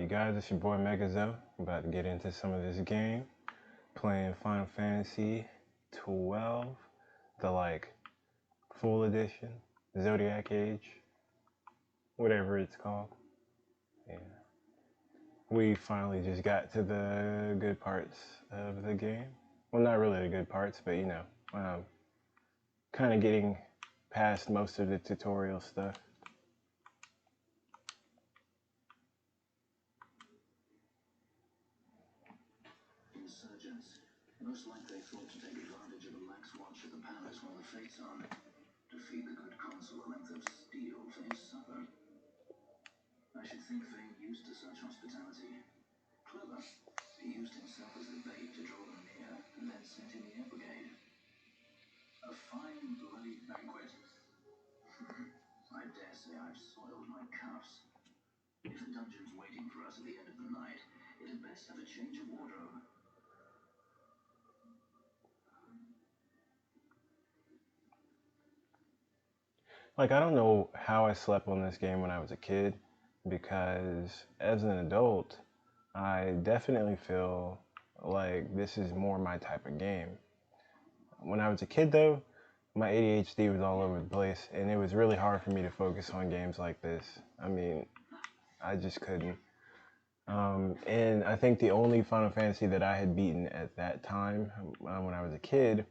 You guys, it's your boy Megaz0's. I'm about to get into some of this game. Playing Final Fantasy 12, the full edition, Zodiac Age, whatever it's called. Yeah. We finally just got to the good parts of the game. Well, not really the good parts, but kind of getting past most of the tutorial stuff. Insurgents. Most likely thought to take advantage of a lax watch at the palace while the fate's on. Defeat the good consul a length of steel for his supper. I should think Vane used to such hospitality. Clever. He used himself as the bait to draw them near, and then sent in the air brigade. A fine bloody banquet. I dare say I've soiled my cuffs. If a dungeon's waiting for us at the end of the night, it had best have a change of wardrobe. I don't know how I slept on this game when I was a kid, because as an adult, I definitely feel like this is more my type of game. When I was a kid, though, my ADHD was all over the place, and it was really hard for me to focus on games like this. I mean, I just couldn't. And I think the only Final Fantasy that I had beaten at that time, when I was a kid,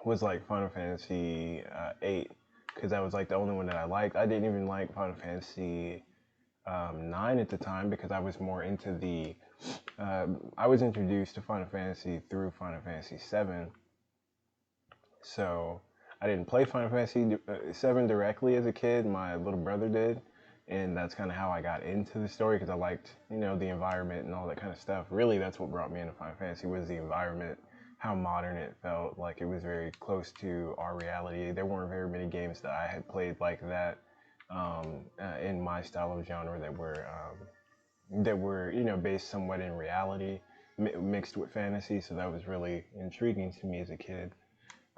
was Final Fantasy 8, because that was the only one that I liked. I didn't even like Final Fantasy 9 at the time, because I was more into the I was introduced to Final Fantasy through Final Fantasy 7, so I didn't play Final Fantasy 7 directly as a kid. My little brother did, and that's kind of how I got into the story, because I liked, the environment and all that kind of stuff. Really, that's what brought me into Final Fantasy, was the environment, how modern it felt. Like, it was very close to our reality. There weren't very many games that I had played like that in my style of genre that were based somewhat in reality, mixed with fantasy. So that was really intriguing to me as a kid.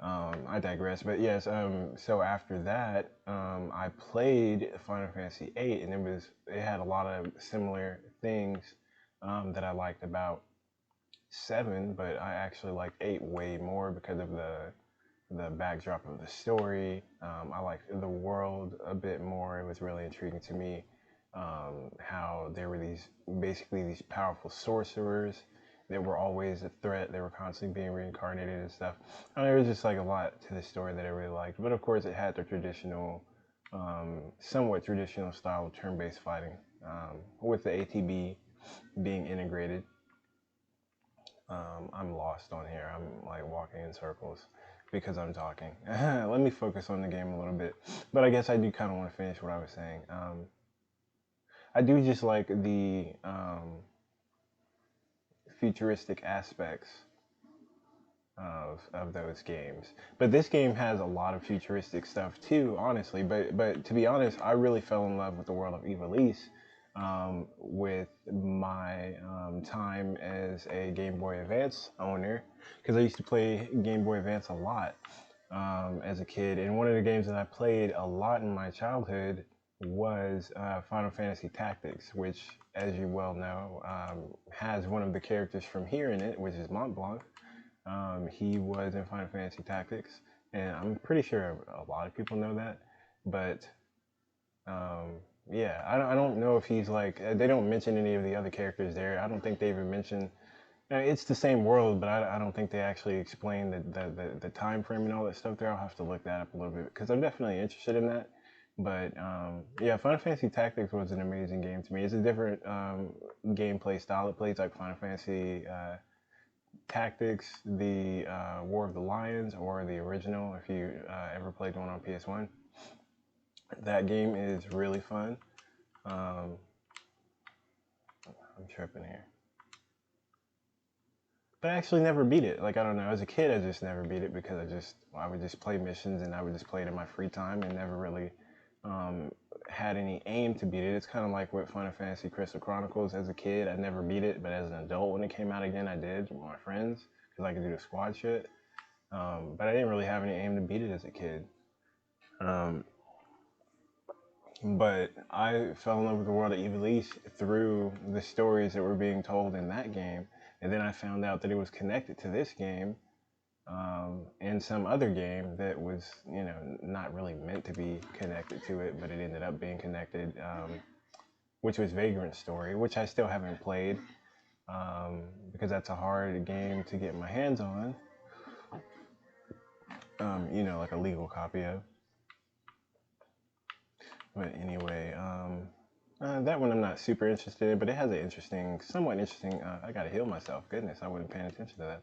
I digress, but yes. So after that, I played Final Fantasy VIII, and it had a lot of similar things that I liked about 7, but I actually liked 8 way more because of the backdrop of the story. I liked the world a bit more. It was really intriguing to me, how there were these powerful sorcerers that were always a threat. They were constantly being reincarnated and stuff. There was just a lot to the story that I really liked. But of course, it had the traditional, somewhat traditional style of turn-based fighting, with the ATB being integrated. I'm lost on here. I'm walking in circles because I'm talking. Let me focus on the game a little bit. But I guess I do kind of want to finish what I was saying. I do just like the futuristic aspects of those games. But this game has a lot of futuristic stuff too, honestly. But to be honest, I really fell in love with the world of Ivalice with my time as a Game Boy Advance owner, because I used to play Game Boy Advance a lot as a kid. And one of the games that I played a lot in my childhood was Final Fantasy Tactics, which, as you well know, has one of the characters from here in it, which is Mont Blanc. He was in Final Fantasy Tactics, and I'm pretty sure a lot of people know that. But yeah, I don't know if he's they don't mention any of the other characters there. I don't think they even mention. It's the same world, but I don't think they actually explain the time frame and all that stuff there. I'll have to look that up a little bit, because I'm definitely interested in that. But yeah, Final Fantasy Tactics was an amazing game to me. It's a different gameplay style. It plays like Final Fantasy Tactics, the War of the Lions, or the original, if you ever played one on PS1. That game is really fun. I'm tripping here. But I actually never beat it. I don't know. As a kid, I just never beat it, because I would just play missions, and I would just play it in my free time, and never really had any aim to beat it. It's kind of like with Final Fantasy Crystal Chronicles. As a kid, I never beat it, but as an adult, when it came out again, I did with my friends, because I could do the squad shit. But I didn't really have any aim to beat it as a kid. But I fell in love with the world of Ivalice through the stories that were being told in that game, and then I found out that it was connected to this game and some other game that was, not really meant to be connected to it, but it ended up being connected, which was Vagrant Story, which I still haven't played because that's a hard game to get my hands on, like a legal copy of. But anyway, that one I'm not super interested in, but it has an somewhat interesting. I gotta heal myself. Goodness, I wasn't paying attention to that.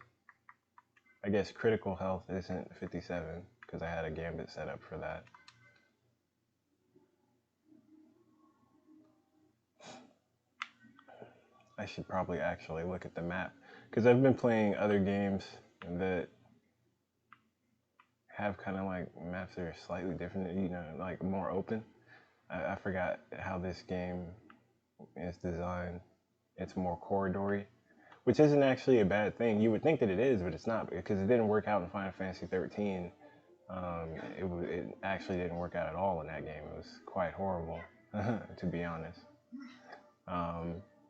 I guess critical health isn't 57 because I had a gambit set up for that. I should probably actually look at the map because I've been playing other games that have kind of like maps that are slightly different, like more open. I forgot how this game is designed. It's more corridory, which isn't actually a bad thing. You would think that it is, but it's not because it didn't work out in Final Fantasy 13. It actually didn't work out at all in that game. It was quite horrible, to be honest.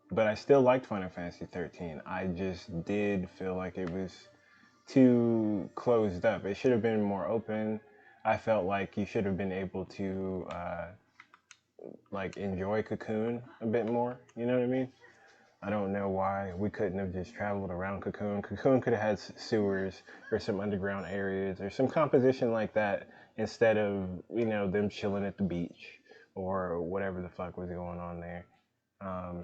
But I still liked Final Fantasy 13. I just did feel like it was too closed up. It should have been more open. I felt like you should have been able to like enjoy Cocoon a bit more. You know what I mean? I don't know why we couldn't have just traveled around Cocoon. Cocoon could have had sewers or some underground areas or some composition like that instead of, them chilling at the beach or whatever the fuck was going on there. Um,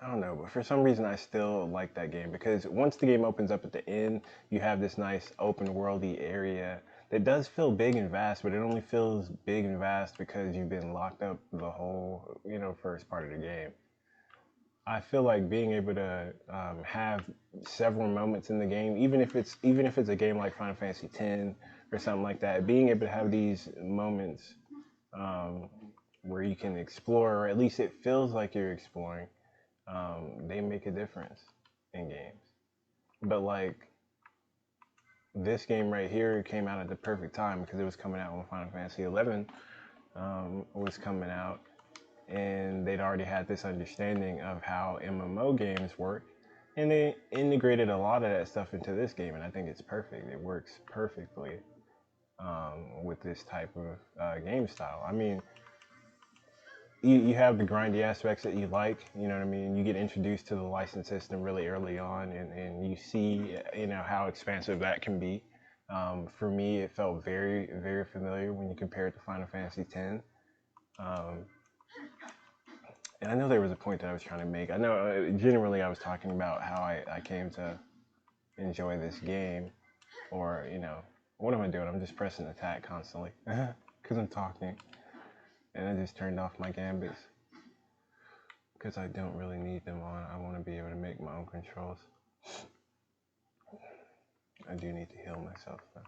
I don't know, but for some reason I still like that game because once the game opens up at the end, you have this nice open worldy area that does feel big and vast, but it only feels big and vast because you've been locked up the whole, first part of the game. I feel like being able to have several moments in the game, even if it's a game like Final Fantasy X or something like that, being able to have these moments um, where you can explore, or at least it feels like you're exploring, they make a difference in games. But like this game right here came out at the perfect time because it was coming out when Final Fantasy 11 was coming out, and they'd already had this understanding of how MMO games work, and they integrated a lot of that stuff into this game, and I think it's perfect. It works perfectly with this type of game style. I mean, you have the grindy aspects that you like, you know what I mean? You get introduced to the license system really early on, and you see, how expansive that can be. For me, it felt very, very familiar when you compare it to Final Fantasy X. Um, and I know there was a point that I was trying to make. I know generally I was talking about how I came to enjoy this game, or, what am I doing? I'm just pressing attack constantly because I'm talking, and I just turned off my gambits because I don't really need them on. I want to be able to make my own controls. I do need to heal myself though.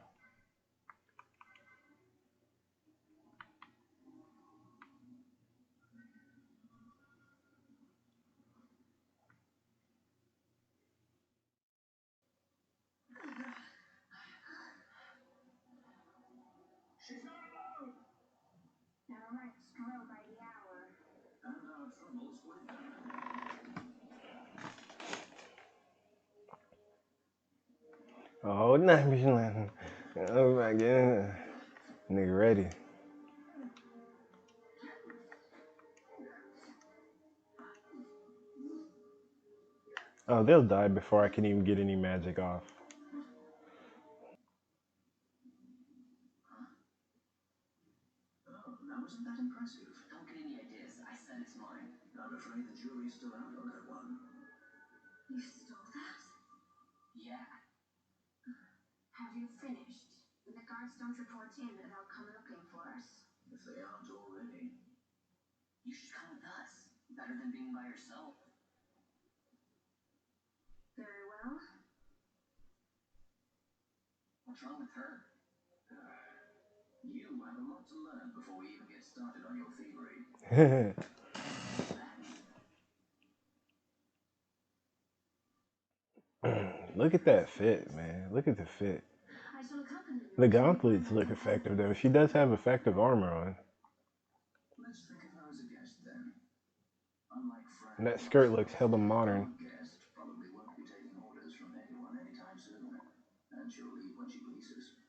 She's not alone! Never mind, spoiled by the hour. And our troubles with her. Oh, nah, oh my god, nigga ready. Oh, they'll die before I can even get any magic off. Oh, now wasn't that impressive? Don't get any ideas. I said it's mine. I'm afraid the jury's still out on that one. You stole that? Yeah. Have you finished? The guards don't report in, and they'll come looking for us. If they aren't already. You should come with us. Better than being by yourself. Very well. What's wrong with her? You have a lot to learn before we even get started on your thievery. Look at that fit, man. Look at the fit. I shall accompany you. The gauntlets look effective though. She does have effective armor on. And that skirt looks hella modern. Guest probably won't be taking orders from anyone anytime soon, and she'll leave when she pleases.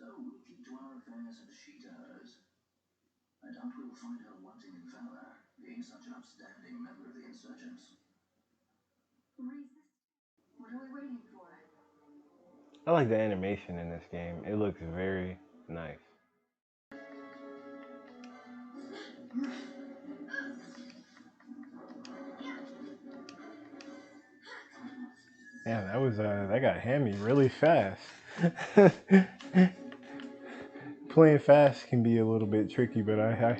So we'll keep to our affairs and she to hers. I doubt we'll find her wanting in valor, being such an upstanding member of the insurgents. What are we waiting for? I like the animation in this game. It looks very nice. Yeah, that got hammy really fast. Playing fast can be a little bit tricky, but I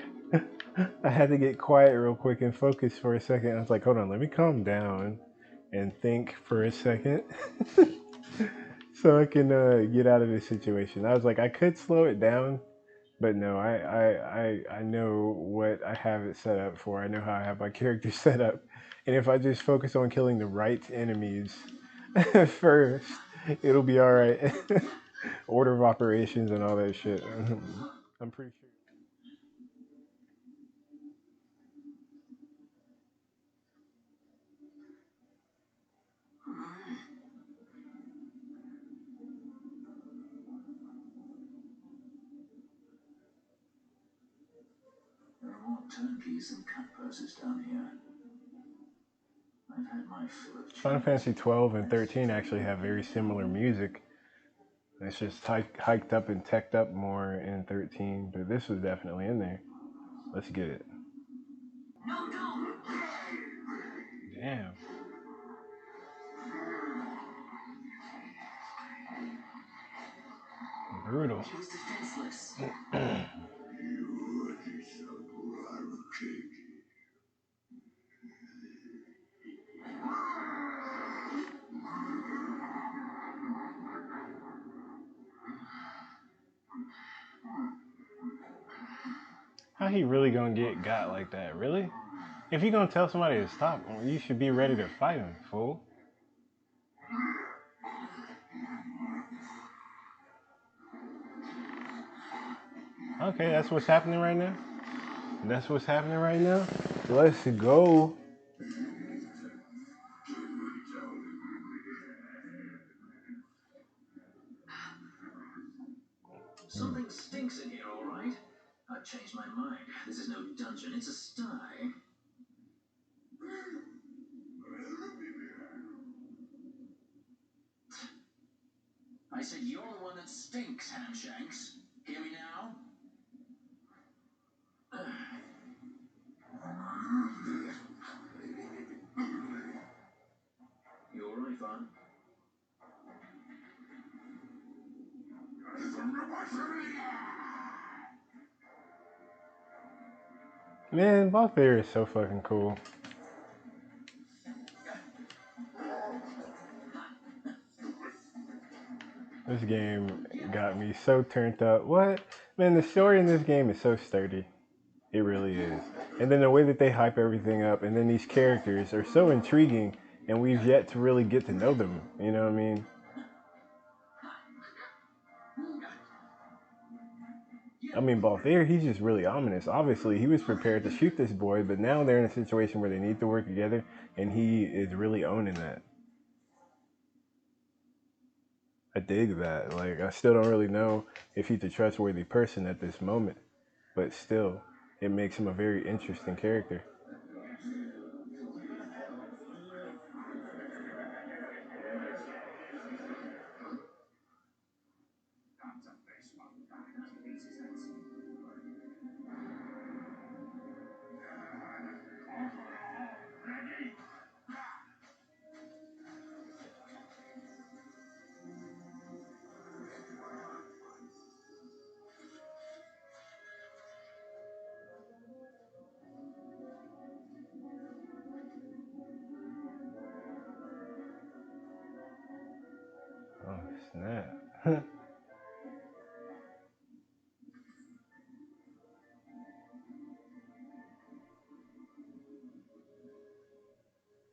had to get quiet real quick and focus for a second. I was like, hold on, let me calm down and think for a second so I can get out of this situation. I was like, I could slow it down, but no, I know what I have it set up for. I know how I have my character set up. And if I just focus on killing the right enemies first, it'll be all right. Order of operations and all that shit. I'm pretty sure. There are more turnkeys and cut purses down here. I've had my fill of Final Fantasy 12 and 13 actually have very similar music. It's just hiked up and teched up more in 13, but this was definitely in there. Let's get it. Damn. Brutal. He was defenseless. How he really gonna get got like that? Really? If you gonna tell somebody to stop, you should be ready to fight him, fool. Okay, that's what's happening right now. That's what's happening right now. Let's go. Something stinks in here, all right? I've changed my mind. This is no dungeon, it's a sty. I said you're the one that stinks, Hamshanks. Hear me now? You all right, Vaughn? Man, Balthier is so fucking cool. This game got me so turned up. What? Man, the story in this game is so sturdy. It really is. And then the way that they hype everything up, and then these characters are so intriguing, and we've yet to really get to know them. You know what I mean? Balthier, he's just really ominous. Obviously, he was prepared to shoot this boy, but now they're in a situation where they need to work together, and he is really owning that. I dig that. Like, I still don't really know if he's a trustworthy person at this moment, but still, it makes him a very interesting character. Oh, snap.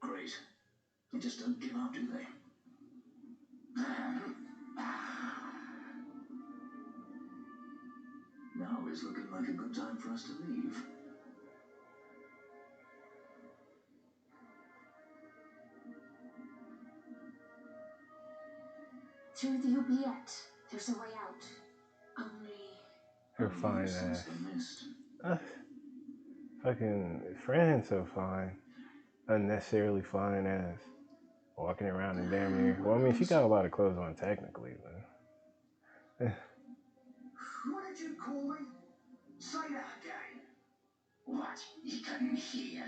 Great. They just don't give up, do they? Now is looking like a good time for us to leave. Through the oubliette. There's a way out. Only Her fine since ass. they missed. Fucking Fran's so fine. Unnecessarily fine ass. Walking around in damn near. Well, I mean, she got a lot of clothes on technically, but. What did you call me? Say that again. What? You couldn't hear?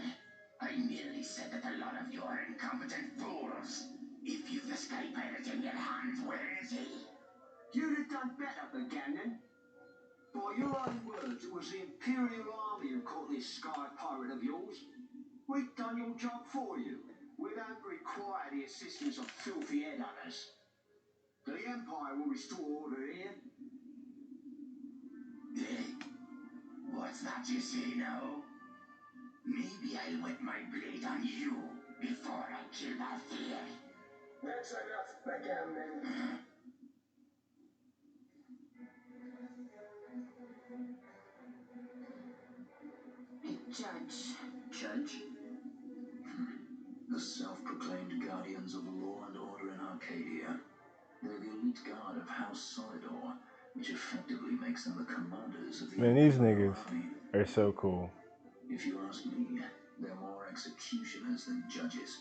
I merely said that a lot of you are incompetent fools. If you've the sky pirate in your hands, where is he? You'd have done better, Buchanan. By your own words, it was the Imperial Army who caught this sky pirate of yours. We've done your job for you. We don't require the assistance of filthy headhunters. The Empire will restore order here. What's that you say now? Maybe I'll wet my blade on you before I kill that fear. That's enough, Backgammon. Hey, Judge. Judge? The self-proclaimed guardians of law and order in Arcadia. They're the elite guard of House Solidor, which effectively makes them the commanders of the Man, these Imperial niggas Army. are so cool. If you ask me, they're more executioners than judges.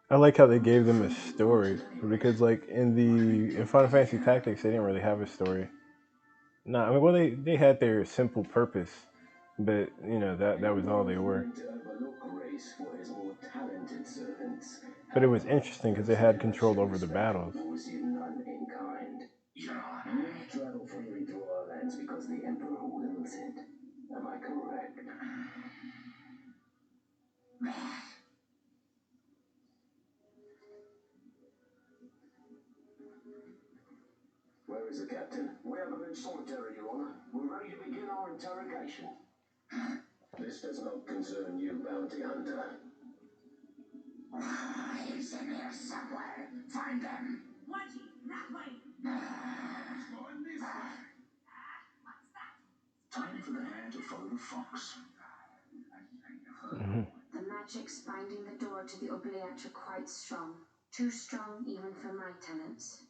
I like how they gave them a story, because like in Final Fantasy Tactics they didn't really have a story. No, I mean, well they had their simple purpose, but you know that was all they were. But it was interesting because they had control over the battles. Travel freely through our lands because the Emperor wills it. Am I correct? Where is the captain? We haven't been solitary, Your Honor. We're ready to begin our interrogation. This does not concern you, bounty hunter. He's in here somewhere. Find him. Watching that way. Going this way. What's that? Time for the hare to follow the fox. The magic's binding the door to the oubliette are quite strong. Too strong even for my tenants.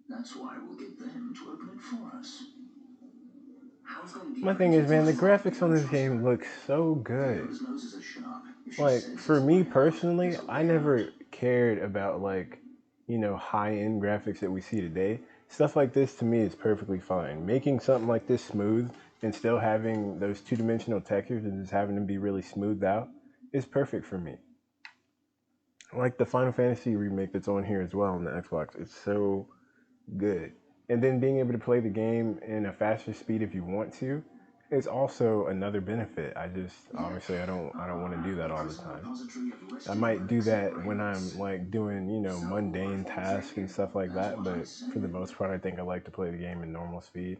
That's why we'll get them to open it for us. My thing is, man, the graphics on this game look so good. Like, for me personally, I never cared about, like, you know, high-end graphics that we see today. Stuff like this, to me, is perfectly fine. Making something like this smooth and still having those two-dimensional textures and just having them be really smoothed out is perfect for me. Like the Final Fantasy remake that's on here as well on the Xbox. It's so good. And then being able to play the game in a faster speed if you want to is also another benefit. Obviously I don't want to do that all the time. I might do that when I'm like doing, you know, mundane tasks and stuff like that, but for the most part I think I like to play the game in normal speed.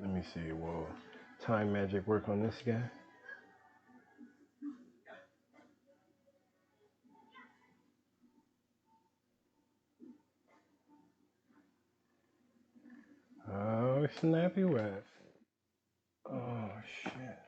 Let me see, will time magic work on this guy? Oh, snappy wet. Oh, shit.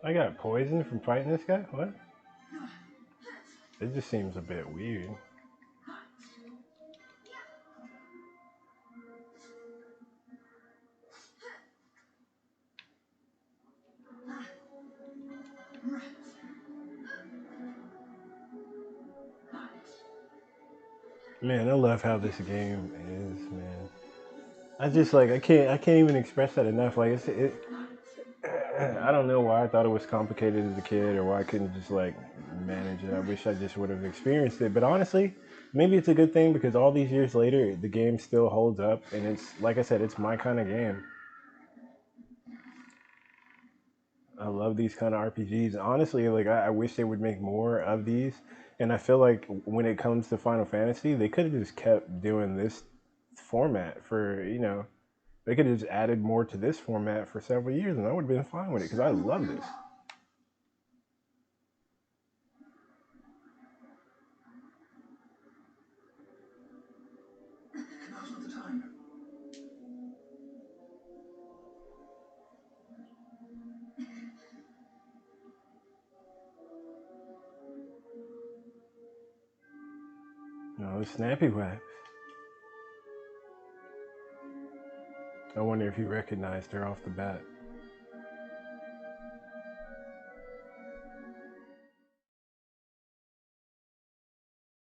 I got poisoned from fighting this guy? What? It just seems a bit weird. Man, I love how this game is, man. I just like I can't even express that enough. Like I don't know why I thought it was complicated as a kid or why I couldn't just like manage it. I wish I just would have experienced it. But honestly, maybe it's a good thing because all these years later, the game still holds up and it's like I said, it's my kind of game. I love these kind of RPGs. Honestly, like I wish they would make more of these. And I feel like when it comes to Final Fantasy, they could have just kept doing this format for, they could have just added more to this format for several years and I would have been fine with it because I love this. Now's not the time. No, it's snappy wax. I wonder if you recognized her off the bat.